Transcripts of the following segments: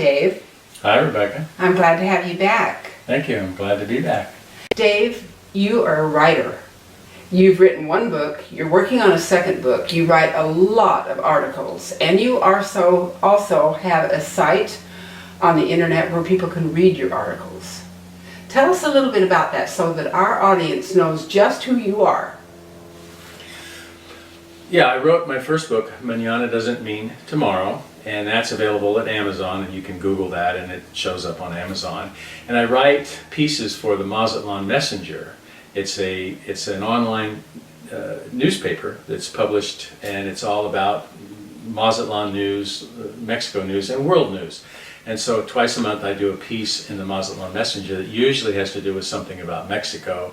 Dave. Hi, Rebecca. I'm glad to have you back. Thank you. I'm glad to be back. Dave, you are a writer. You've written one book, you're working on a second book, you write a lot of articles, and you also have a site on the internet where people can read your articles. Tell us a little bit about that so that our audience knows just who you are. Yeah, I wrote my first book, Mañana Doesn't Mean Tomorrow, and that's available at Amazon, and you can Google that and it shows up on Amazon. And I write pieces for the Mazatlan Messenger. It's an online newspaper that's published, and it's all about Mazatlan news, Mexico news, and world news. And so twice a month I do a piece in the Mazatlan Messenger that usually has to do with something about Mexico,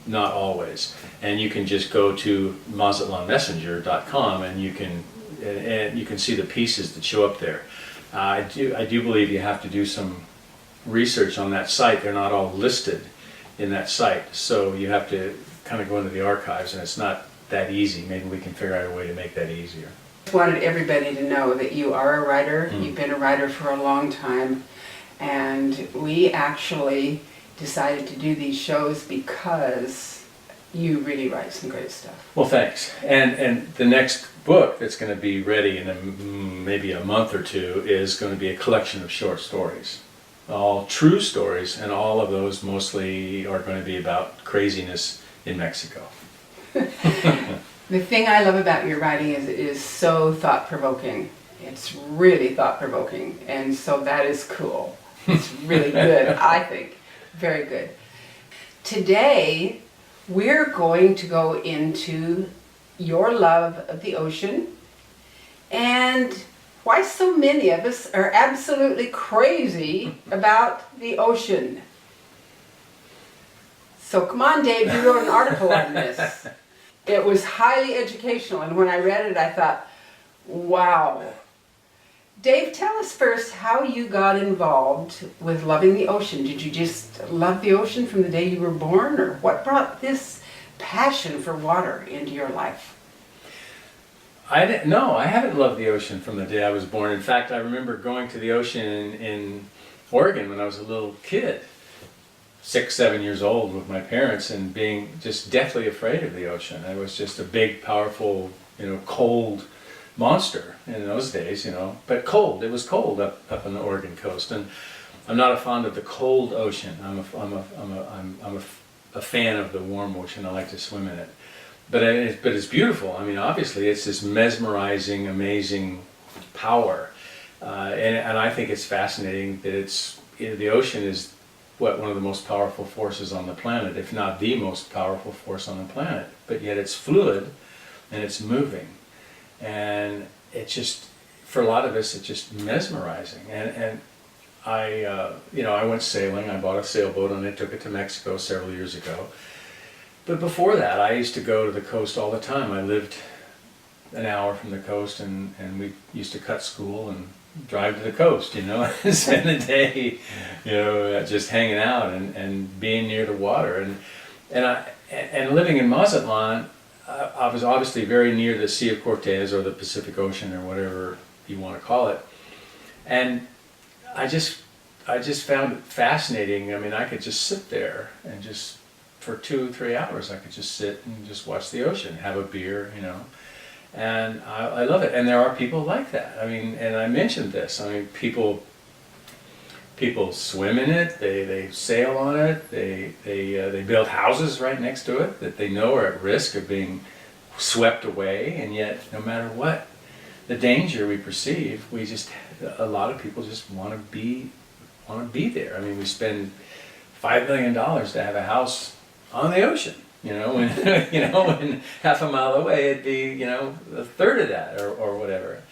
not always. And you can just go to mazatlanmessenger.com and you can see the pieces that show up there. I do believe you have to do some research on that site. They're not all listed in that site, so you have to kind of go into the archives, and it's not that easy. Maybe we can figure out a way to make that easier. I just wanted everybody to know that you are a writer. You've been a writer for a long time, and we actually decided to do these shows because you really write some great stuff. Well, thanks. And the next book that's going to be ready in maybe a month or two is going to be a collection of short stories. All true stories, and all of those mostly are going to be about craziness in Mexico. The thing I love about your writing is it is so thought-provoking. It's really thought-provoking, and so that is cool. It's really good, I think. Very good. Today, we're going to go into your love of the ocean and why so many of us are absolutely crazy about the ocean. So come on, Dave, you wrote an article on this. It was highly educational, and when I read it, I thought, wow. Dave, tell us first how you got involved with loving the ocean. Did you just love the ocean from the day you were born, or what brought this passion for water into your life? I haven't loved the ocean from the day I was born. In fact, I remember going to the ocean in Oregon when I was a little kid, 6, 7 years old, with my parents, and being just deathly afraid of the ocean. It was just a big, powerful, cold monster in those days, but cold. It was cold up on the Oregon coast, and I'm not a fond of the cold ocean. I'm a fan of the warm ocean. I like to swim in it. But it's beautiful. I mean, obviously, it's this mesmerizing, amazing power, and I think it's fascinating that the ocean is one of the most powerful forces on the planet, if not the most powerful force on the planet. But yet, it's fluid, and it's moving, and it just, for a lot of us, it's just mesmerizing. And I went sailing. I bought a sailboat and I took it to Mexico several years ago. But before that, I used to go to the coast all the time. I lived an hour from the coast, and we used to cut school and drive to the coast, and spend the day, just hanging out and being near the water. And living in Mazatlan, I was obviously very near the Sea of Cortez, or the Pacific Ocean, or whatever you want to call it. And I just found it fascinating. I mean, I could just sit there and just, for 2-3 hours, I could just sit and just watch the ocean, have a beer, and I love it. And there are people like that. I mean, and I mentioned this. I mean, people swim in it. They sail on it. They build houses right next to it that they know are at risk of being swept away. And yet, no matter what the danger we perceive, a lot of people just want to be there. I mean, we spend $5 million to have a house on the ocean, when when half a mile away it'd be a third of that or whatever,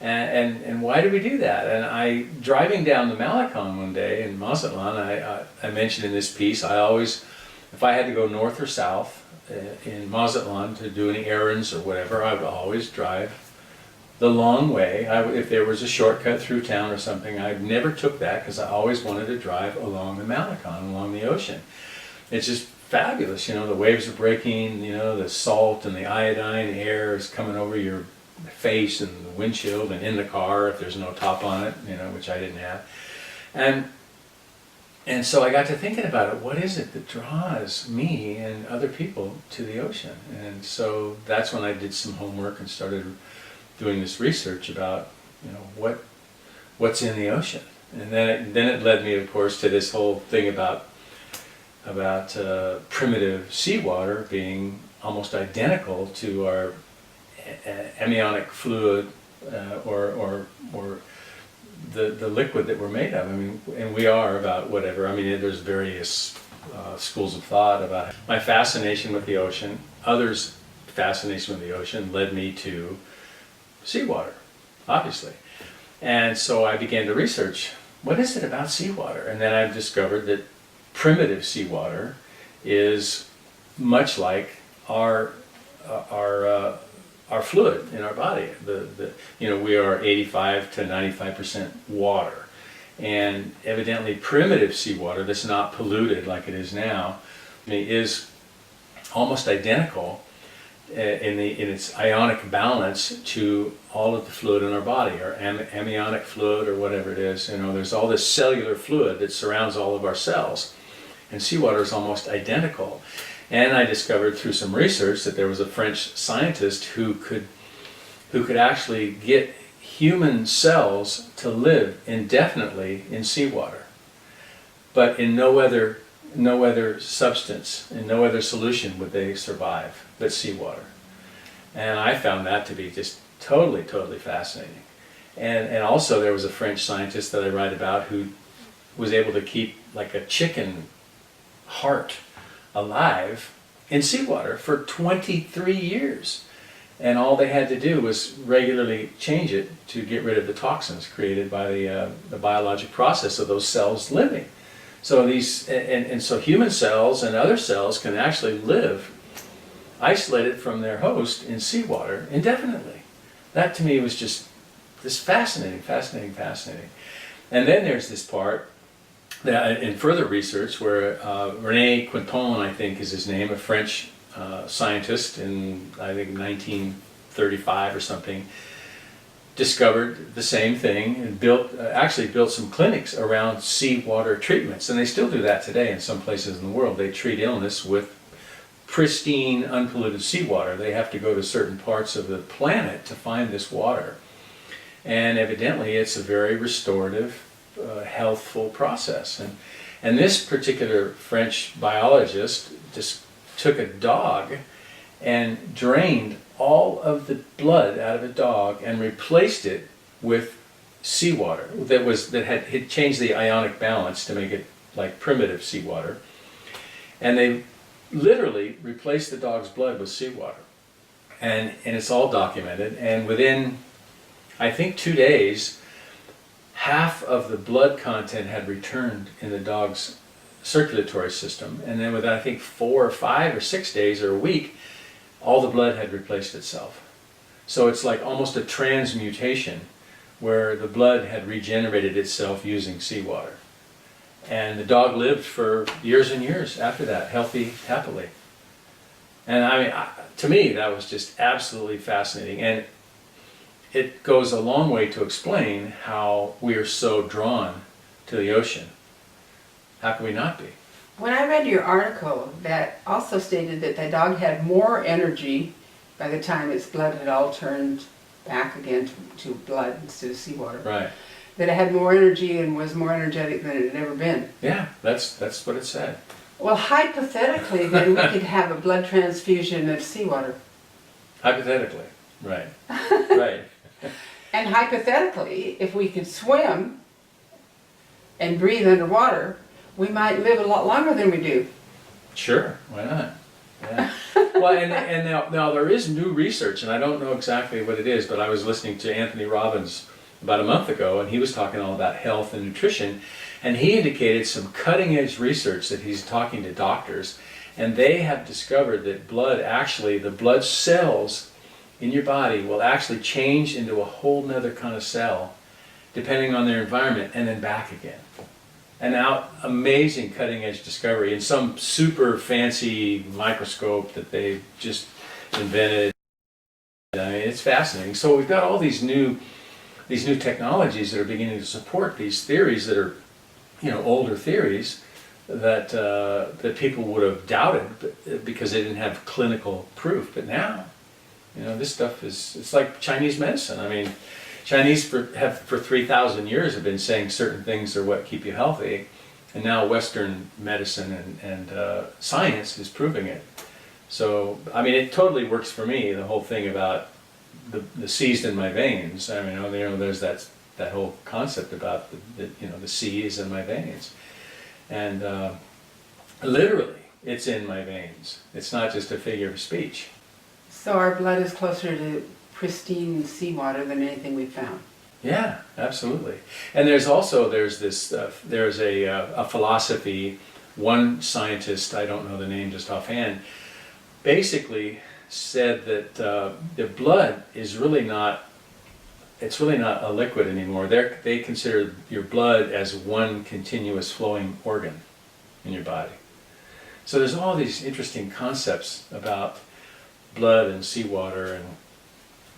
and why do we do that? And driving down the Malecon one day in Mazatlan, I mentioned in this piece, I always, if I had to go north or south in Mazatlan to do any errands or whatever, I would always drive the long way. If there was a shortcut through town or something, I never took that because I always wanted to drive along the Malecon, along the ocean. It's just fabulous, the waves are breaking, the salt and the iodine air is coming over your face and the windshield and in the car if there's no top on it, you know, which I didn't have. And so I got to thinking about it. What is it that draws me and other people to the ocean? And so that's when I did some homework and started doing this research about, you know, what's in the ocean. And then it led me, of course, to this whole thing about primitive seawater being almost identical to our amniotic fluid or the liquid that we're made of. I mean, and we are about whatever. I mean, there's various schools of thought about it. My fascination with the ocean, others' fascination with the ocean led me to seawater, obviously. And so I began to research, what is it about seawater? And then I discovered that primitive seawater is much like our fluid in our body. You know, we are 85 to 95% water, and evidently primitive seawater that's not polluted like it is now, I mean, is almost identical in its ionic balance to all of the fluid in our body, or amniotic fluid, or whatever it is. You know, there's all this cellular fluid that surrounds all of our cells, and seawater is almost identical. And I discovered through some research that there was a French scientist who could actually get human cells to live indefinitely in seawater, but in no other substance, in no other solution would they survive but seawater. And I found that to be just totally fascinating. And also there was a French scientist that I write about who was able to keep like a chicken heart alive in seawater for 23 years. And all they had to do was regularly change it to get rid of the toxins created by the biologic process of those cells living. So so human cells and other cells can actually live isolated from their host in seawater indefinitely. That to me was just this fascinating. And then there's this part that in further research where René Quinton, I think is his name, a French scientist in, I think, 1935 or something, discovered the same thing and actually built some clinics around seawater treatments. And they still do that today in some places in the world. They treat illness with pristine, unpolluted seawater. They have to go to certain parts of the planet to find this water. And evidently it's a very restorative, healthful process. And this particular French biologist just took a dog and drained all of the blood out of a dog and replaced it with seawater that had changed the ionic balance to make it like primitive seawater. And they literally replaced the dog's blood with seawater. And it's all documented. And within, I think, 2 days, half of the blood content had returned in the dog's circulatory system. And then within, I think, 4 or 5 or 6 days or a week, all the blood had replaced itself. So it's like almost a transmutation where the blood had regenerated itself using seawater. And the dog lived for years and years after that, healthy, happily. And I mean, to me, that was just absolutely fascinating. And it goes a long way to explain how we are so drawn to the ocean. How can we not be? When I read your article, that also stated that the dog had more energy by the time its blood had all turned back again to blood instead of seawater. Right. That it had more energy and was more energetic than it had ever been. Yeah, that's what it said. Well, hypothetically, then we could have a blood transfusion of seawater. Hypothetically, right. Right. And hypothetically, if we could swim and breathe underwater, we might live a lot longer than we do. Sure, why not? Yeah. Well, and now there is new research, and I don't know exactly what it is, but I was listening to Anthony Robbins about a month ago, and he was talking all about health and nutrition, and he indicated some cutting-edge research that he's talking to doctors, and they have discovered that the blood cells in your body will actually change into a whole nother kind of cell, depending on their environment, and then back again. And now, amazing cutting-edge discovery in some super fancy microscope that they just invented. I mean, it's fascinating. So we've got all these new technologies that are beginning to support these theories that are, older theories that that people would have doubted because they didn't have clinical proof. But now, this stuff it's like Chinese medicine. I mean, Chinese for 3,000 years have been saying certain things are what keep you healthy, and now Western medicine and science is proving it. So, I mean, it totally works for me, the whole thing about the seas in my veins. I mean, there's that whole concept about the seas in my veins. And literally, it's in my veins. It's not just a figure of speech. So our blood is closer to pristine seawater than anything we've found. Yeah, absolutely. And there's a philosophy. One scientist, I don't know the name just offhand, basically said that the blood is really not a liquid anymore. They consider your blood as one continuous flowing organ in your body. So there's all these interesting concepts about blood and seawater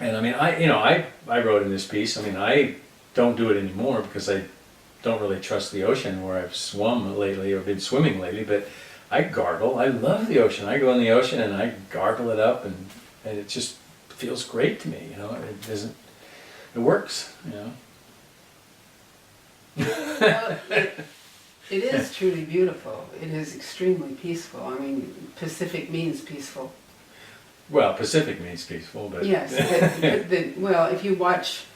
and I mean, I wrote in this piece, I mean, I don't do it anymore because I don't really trust the ocean where I've swum lately or been swimming lately, but I gargle. I love the ocean. I go in the ocean and I gargle it up and it just feels great to me, it works, Well, it is truly beautiful. It is extremely peaceful. I mean, Pacific means peaceful. Well, Pacific means peaceful, but... Yes, well, if you watch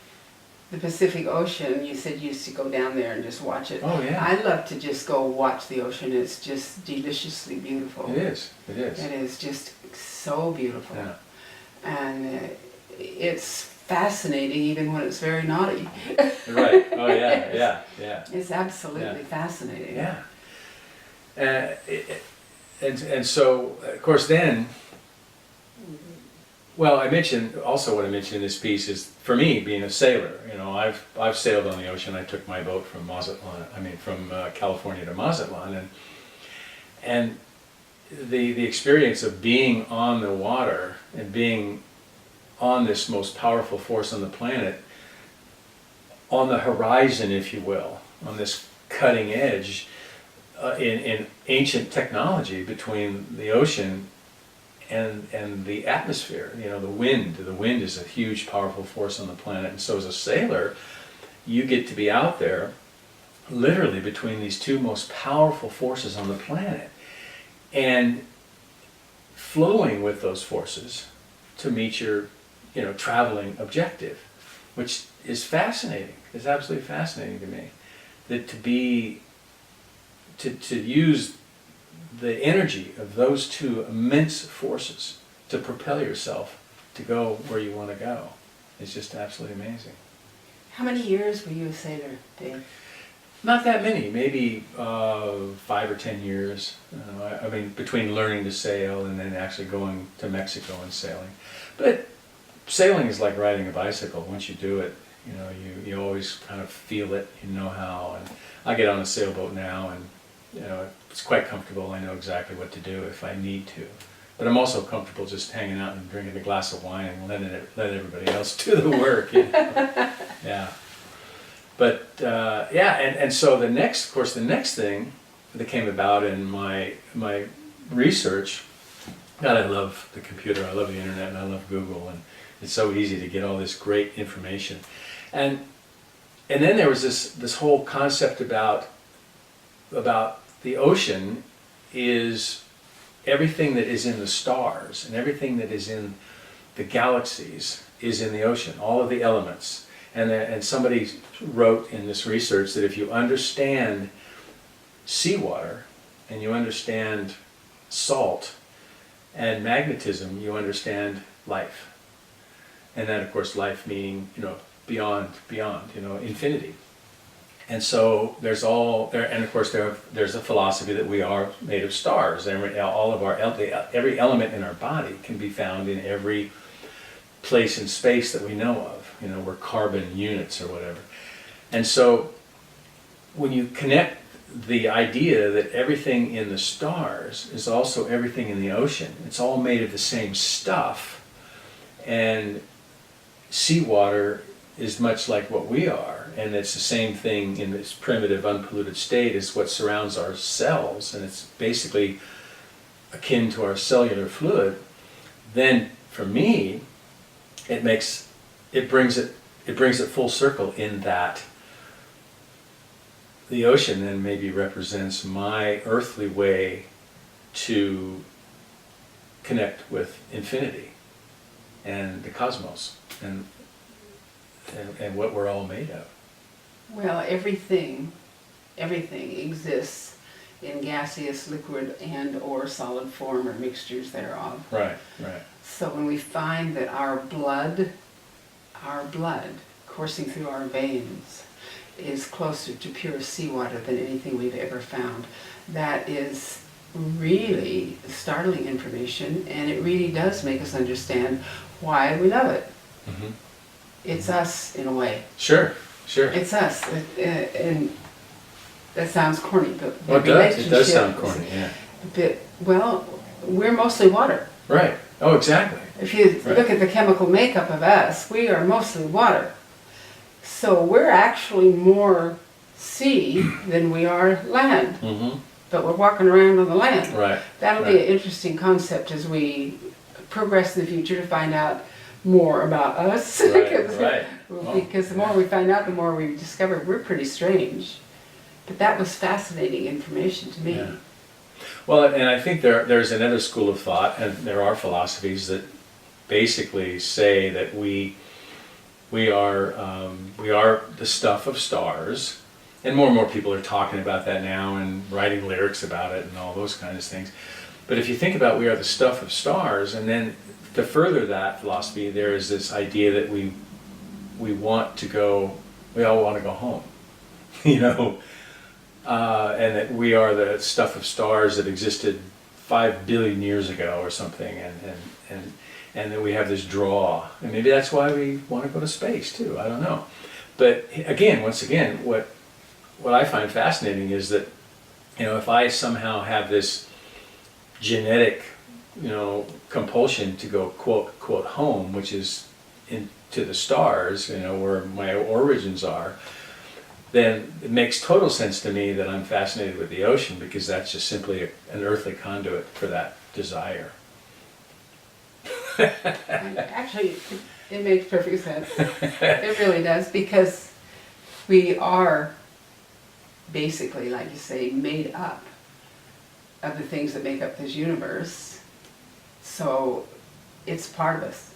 the Pacific Ocean, you said you used to go down there and just watch it. Oh, yeah. I love to just go watch the ocean. It's just deliciously beautiful. It is. It is just so beautiful. Yeah. And it's fascinating even when it's very naughty. Right. Oh, yeah. It's absolutely fascinating. Yeah. And so, of course, then... Well, what I mentioned in this piece is, for me, being a sailor, I've sailed on the ocean. I took my boat from California to Mazatlan, and the experience of being on the water and being on this most powerful force on the planet, on the horizon, if you will, on this cutting edge in ancient technology between the ocean and the atmosphere, the wind. The wind is a huge, powerful force on the planet. And so as a sailor, you get to be out there literally between these two most powerful forces on the planet and flowing with those forces to meet your, traveling objective, which is fascinating. It's absolutely fascinating to me. That to use the energy of those two immense forces to propel yourself to go where you want to go is just absolutely amazing. How many years were you a sailor, Dave? Not that many, maybe 5 or 10 years. I mean, between learning to sail and then actually going to Mexico and sailing. But sailing is like riding a bicycle. Once you do it, you always kind of feel it, you know how. And I get on a sailboat now and it's quite comfortable. I know exactly what to do if I need to. But I'm also comfortable just hanging out and drinking a glass of wine and let everybody else do the work. Yeah. But and so the next thing that came about in my research, God, I love the computer, I love the internet, and I love Google, and it's so easy to get all this great information. And then there was this whole concept about the ocean is everything that is in the stars and everything that is in the galaxies is in the ocean, all of the elements. And somebody wrote in this research that if you understand seawater and you understand salt and magnetism, you understand life. And then, of course, life meaning, beyond, infinity. And so there's all there, and of course there's a philosophy that we are made of stars. Every element in our body can be found in every place in space that we know of. We're carbon units or whatever. And so when you connect the idea that everything in the stars is also everything in the ocean, it's all made of the same stuff, And seawater is much like what we are, and it's the same thing in its primitive, unpolluted state as what surrounds our cells, and it's basically akin to our cellular fluid. Then, for me, it brings it full circle in that the ocean then maybe represents my earthly way to connect with infinity and the cosmos and what we're all made of. Well, everything exists in gaseous, liquid, and or solid form or mixtures thereof. Right. So when we find that our blood coursing through our veins is closer to pure seawater than anything we've ever found, that is really startling information, and it really does make us understand why we love it. Mm-hmm. It's us, in a way. Sure. It's us, and that sounds corny, but the Well, it does sound relationship corny, yeah. well, we're mostly water. Right. Oh, exactly. If you Right. look at the chemical makeup of us, we are mostly water. So we're actually more sea than we are land, Mm-hmm. but we're walking around on the land. Right. That'll be an interesting concept as we progress in the future to find out more about us. Right. Because the more we find out, the more we discover we're pretty strange. But that was fascinating information to me. Yeah. Well, and I think there's another school of thought, and there are philosophies that basically say that we are the stuff of stars, and more people are talking about that now and writing lyrics about it and all those kinds of things. But if you think about we are the stuff of stars, and then to further that philosophy, there is this idea that we all want to go home, and that we are the stuff of stars that existed 5 billion years ago or something, and that we have this draw, and maybe that's why we want to go to space too. I don't know, but once again, what I find fascinating is that, if I somehow have this genetic, compulsion to go quote home, which is into the stars, where my origins are, then it makes total sense to me that I'm fascinated with the ocean, because that's just simply an earthly conduit for that desire. Actually, it makes perfect sense. It really does, because we are basically, like you say, made up of the things that make up this universe. So it's part of us.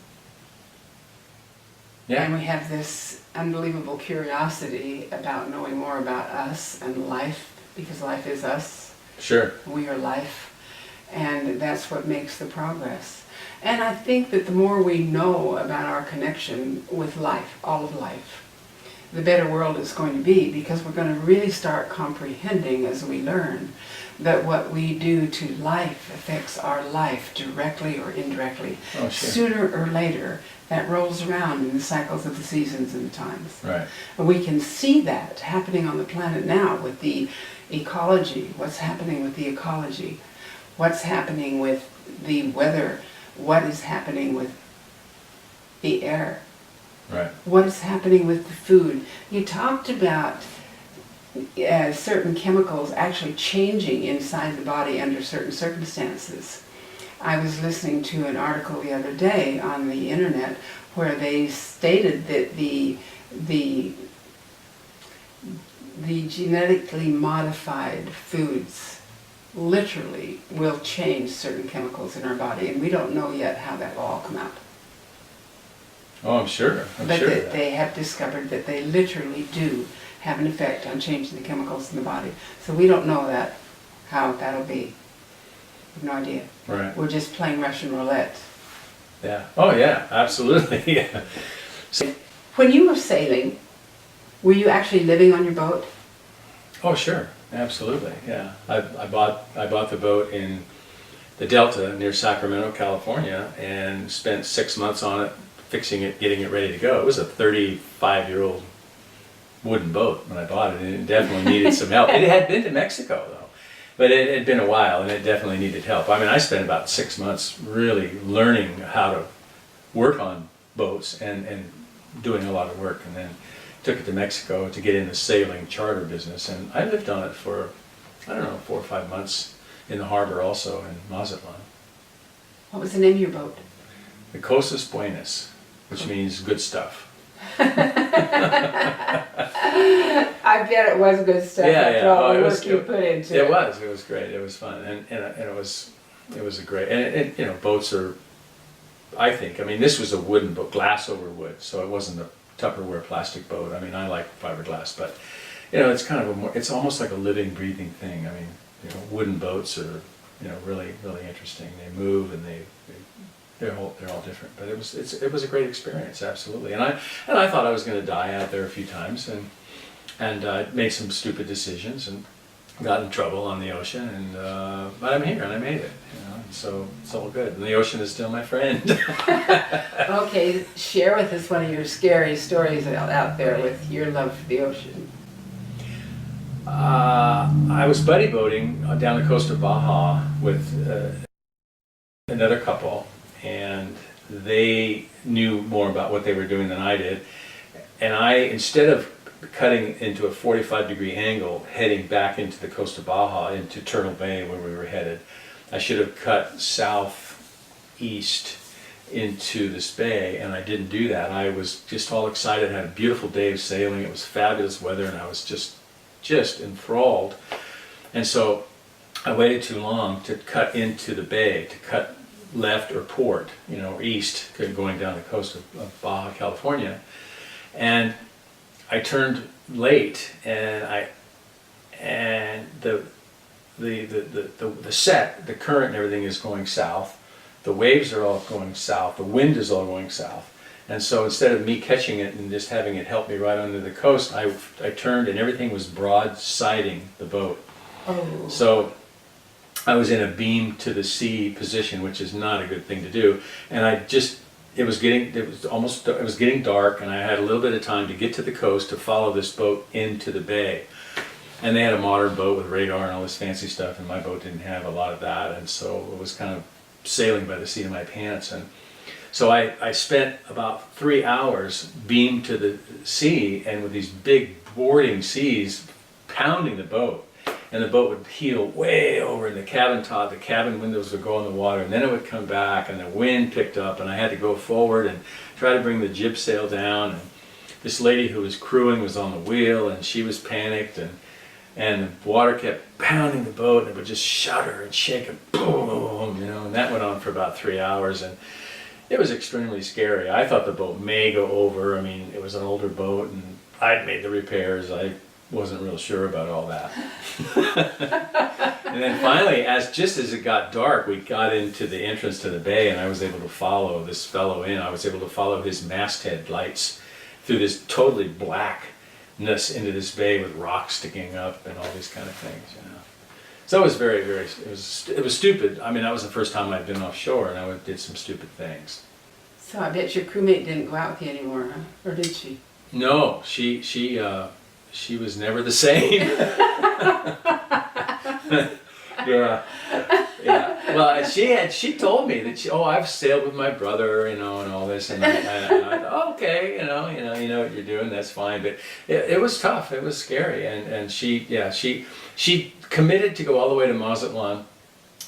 Yeah. And we have this unbelievable curiosity about knowing more about us and life, because life is us. Sure. We are life. And that's what makes the progress. And I think that the more we know about our connection with life, all of life, the better world it's going to be, because we're going to really start comprehending as we learn that what we do to life affects our life directly or indirectly. Oh, sure. Sooner or later, that rolls around in the cycles of the seasons and the times. Right. And we can see that happening on the planet now with the ecology, what's happening with the ecology, what's happening with the weather, what is happening with the air. Right. What is happening with the food? You talked about certain chemicals actually changing inside the body under certain circumstances. I was listening to an article the other day on the internet where they stated that the genetically modified foods literally will change certain chemicals in our body, and we don't know yet how that will all come out. Oh, I'm sure. But they have discovered that they literally do have an effect on changing the chemicals in the body. So we don't know how that'll be. We have no idea. Right. We're just playing Russian roulette. Yeah. Oh, yeah. Absolutely. Yeah. So, When you were sailing, were you actually living on your boat? oh, sure. Absolutely. Yeah. I bought the boat in the Delta near Sacramento, California, and spent 6 months on it, fixing it, getting it ready to go. It was a 35-year-old wooden boat when I bought it, and it definitely needed some help. It had been to Mexico, though, but it had been a while, and it definitely needed help. I mean, I spent about 6 months really learning how to work on boats and doing a lot of work, and then took it to Mexico to get in the sailing charter business, and I lived on it for, I don't know, 4 or 5 months in the harbor also in Mazatlan. What was the name of your boat? The Cosas Buenas, which means good stuff. I bet it was good stuff after all the work you put into it. It was great, it was fun, and it was a great, and you know, boats are, I think, I mean, this was a wooden boat, glass over wood, so it wasn't a Tupperware plastic boat. I mean, I like fiberglass, but you know, it's kind of a more, it's almost like a living, breathing thing. I mean, you know, wooden boats are, you know, really, really interesting. They move and they're all different. But it was a great experience, absolutely. And I thought I was going to die out there a few times, and made some stupid decisions and got in trouble on the ocean, and but I'm here and I made it. You know, so it's all good. And the ocean is still my friend. Okay, share with us one of your scary stories out there with your love for the ocean. I was buddy boating down the coast of Baja with another couple, and they knew more about what they were doing than I did. And instead of cutting into a 45-degree angle, heading back into the coast of Baja, into Turtle Bay where we were headed, I should have cut southeast into this bay, and I didn't do that. I was just all excited, had a beautiful day of sailing, it was fabulous weather, and I was just enthralled. And so I waited too long to cut into the bay, to cut left or port, you know, or east, going down the coast of Baja California. And I turned late, and the set, the current and everything is going south. The waves are all going south. The wind is all going south. And so instead of me catching it and just having it help me right under the coast, I turned and everything was broadsiding the boat. Oh. So I was in a beam to the sea position, which is not a good thing to do. And it was getting dark, and I had a little bit of time to get to the coast to follow this boat into the bay. And they had a modern boat with radar and all this fancy stuff, and my boat didn't have a lot of that, and so it was kind of sailing by the seat of my pants. And so I spent about 3 hours beamed to the sea, and with these big boarding seas pounding the boat. And the boat would heel way over in the cabin top, the cabin windows would go in the water, and then it would come back, and the wind picked up, and I had to go forward and try to bring the jib sail down. And this lady who was crewing was on the wheel, and she was panicked, and the water kept pounding the boat, and it would just shudder and shake and boom, you know, and that went on for about 3 hours, and it was extremely scary. I thought the boat may go over. I mean, it was an older boat, and I'd made the repairs. I wasn't real sure about all that. And then finally, just as it got dark, we got into the entrance to the bay, and I was able to follow this fellow in. I was able to follow his masthead lights through this totally blackness into this bay with rocks sticking up and all these kind of things, you know. So it was very, very, it was stupid. I mean, that was the first time I'd been offshore, and I did some stupid things. So I bet your crewmate didn't go out with you anymore, huh? Or did she? No, she was never the same. Yeah. Well, she told me that I've sailed with my brother, you know, and all this, and I thought, oh, okay, you know what you're doing, that's fine. But it was tough, it was scary, and she committed to go all the way to Mazatlan.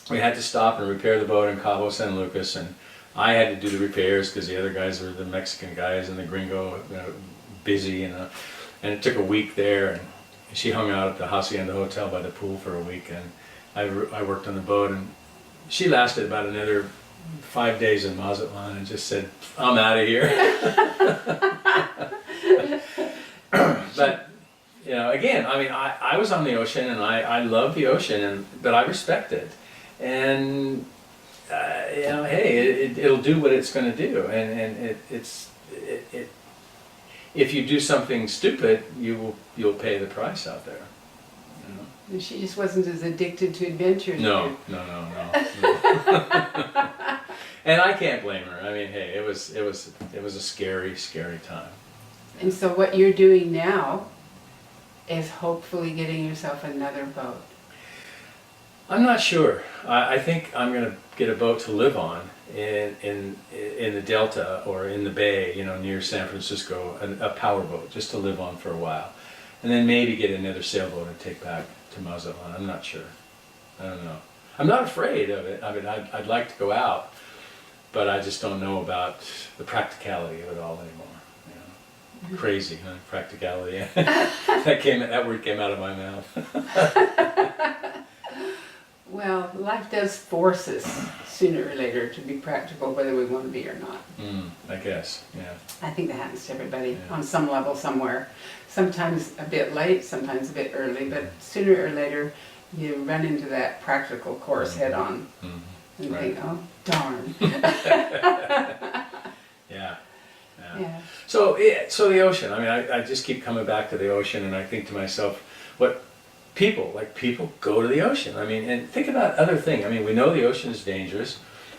We had to stop and repair the boat in Cabo San Lucas, and I had to do the repairs because the other guys were the Mexican guys and the gringo, you know, busy, you know. And it took a week there, and she hung out at the Hacienda Hotel by the pool for a week, and I worked on the boat, and she lasted about another 5 days in Mazatlan and just said, I'm out of here. But, you know, again, I mean, I was on the ocean, and I love the ocean, but I respect it. And, you know, hey, it'll do what it's going to do, and if you do something stupid, you'll pay the price out there. You know? And she just wasn't as addicted to adventures. No. And I can't blame her. I mean, hey, it was a scary, scary time. And so what you're doing now is hopefully getting yourself another boat. I'm not sure. I think I'm going to get a boat to live on, in the Delta or in the Bay, you know, near San Francisco, a power boat just to live on for a while, and then maybe get another sailboat and take back to Mazatlan. I'm not sure. I don't know. I'm not afraid of it. I mean, I'd like to go out, but I just don't know about the practicality of it all anymore. You know? Crazy, huh? Practicality. That word came out of my mouth. Well, life does force us sooner or later to be practical, whether we want to be or not. I guess, yeah. I think that happens to everybody Yeah. on some level somewhere. Sometimes a bit late, sometimes a bit early, but sooner or later you run into that practical course head on and Right. think, oh, darn. Yeah. Yeah. So the ocean. I mean, I just keep coming back to the ocean, and I think to myself, what people go to the ocean. I mean, and think about other things. I mean, we know the ocean is dangerous,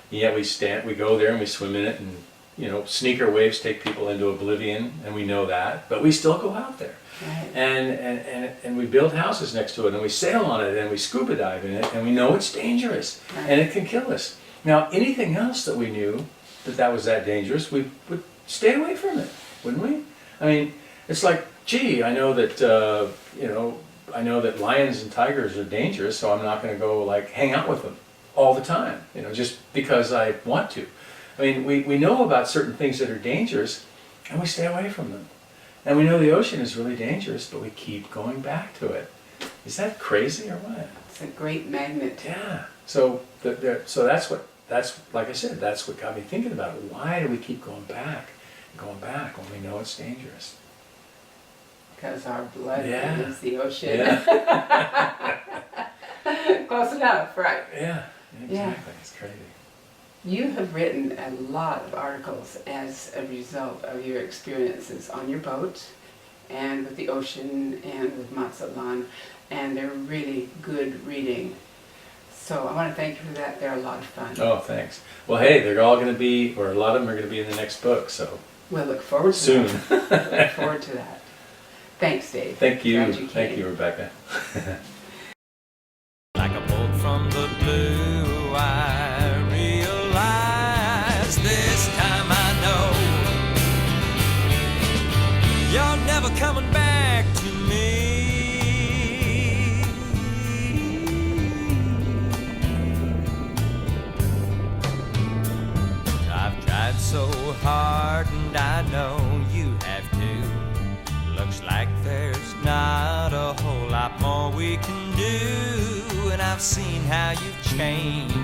yet we go there and we swim in it, and you know, sneaker waves take people into oblivion, and we know that, but we still go out there. Right. And we build houses next to it, and we sail on it, and we scuba dive in it, and we know it's dangerous, Right. and it can kill us. Now, anything else that we knew that was that dangerous, we would stay away from it, wouldn't we? I mean, it's like, gee, I know that I know that lions and tigers are dangerous, so I'm not going to go like hang out with them all the time, you know, just because I want to. I mean, we know about certain things that are dangerous, and we stay away from them. And we know the ocean is really dangerous, but we keep going back to it. Is that crazy or what? It's a great magnet. Yeah. So that's like I said, that's what got me thinking about it. Why do we keep going back when we know it's dangerous? Because our blood Yeah. is the ocean. Yeah. Close enough, right? Yeah. Exactly. Yeah. It's crazy. You have written a lot of articles as a result of your experiences on your boat and with the ocean and with Mazatlan, and they're really good reading. So I want to thank you for that. They're a lot of fun. Oh, thanks. Well, hey, they're all going to be, or a lot of them are going to be in the next book, so We'll look forward to soon. that. Look forward to that. Thanks, Dave. Thank you. Glad Thank came. you, Rebecca. Like a bolt from the blue, I realize this time I know you're never coming back to me. I've tried so hard and I know you have too. Looks like there's not a whole lot more we can do, and I've seen how you've changed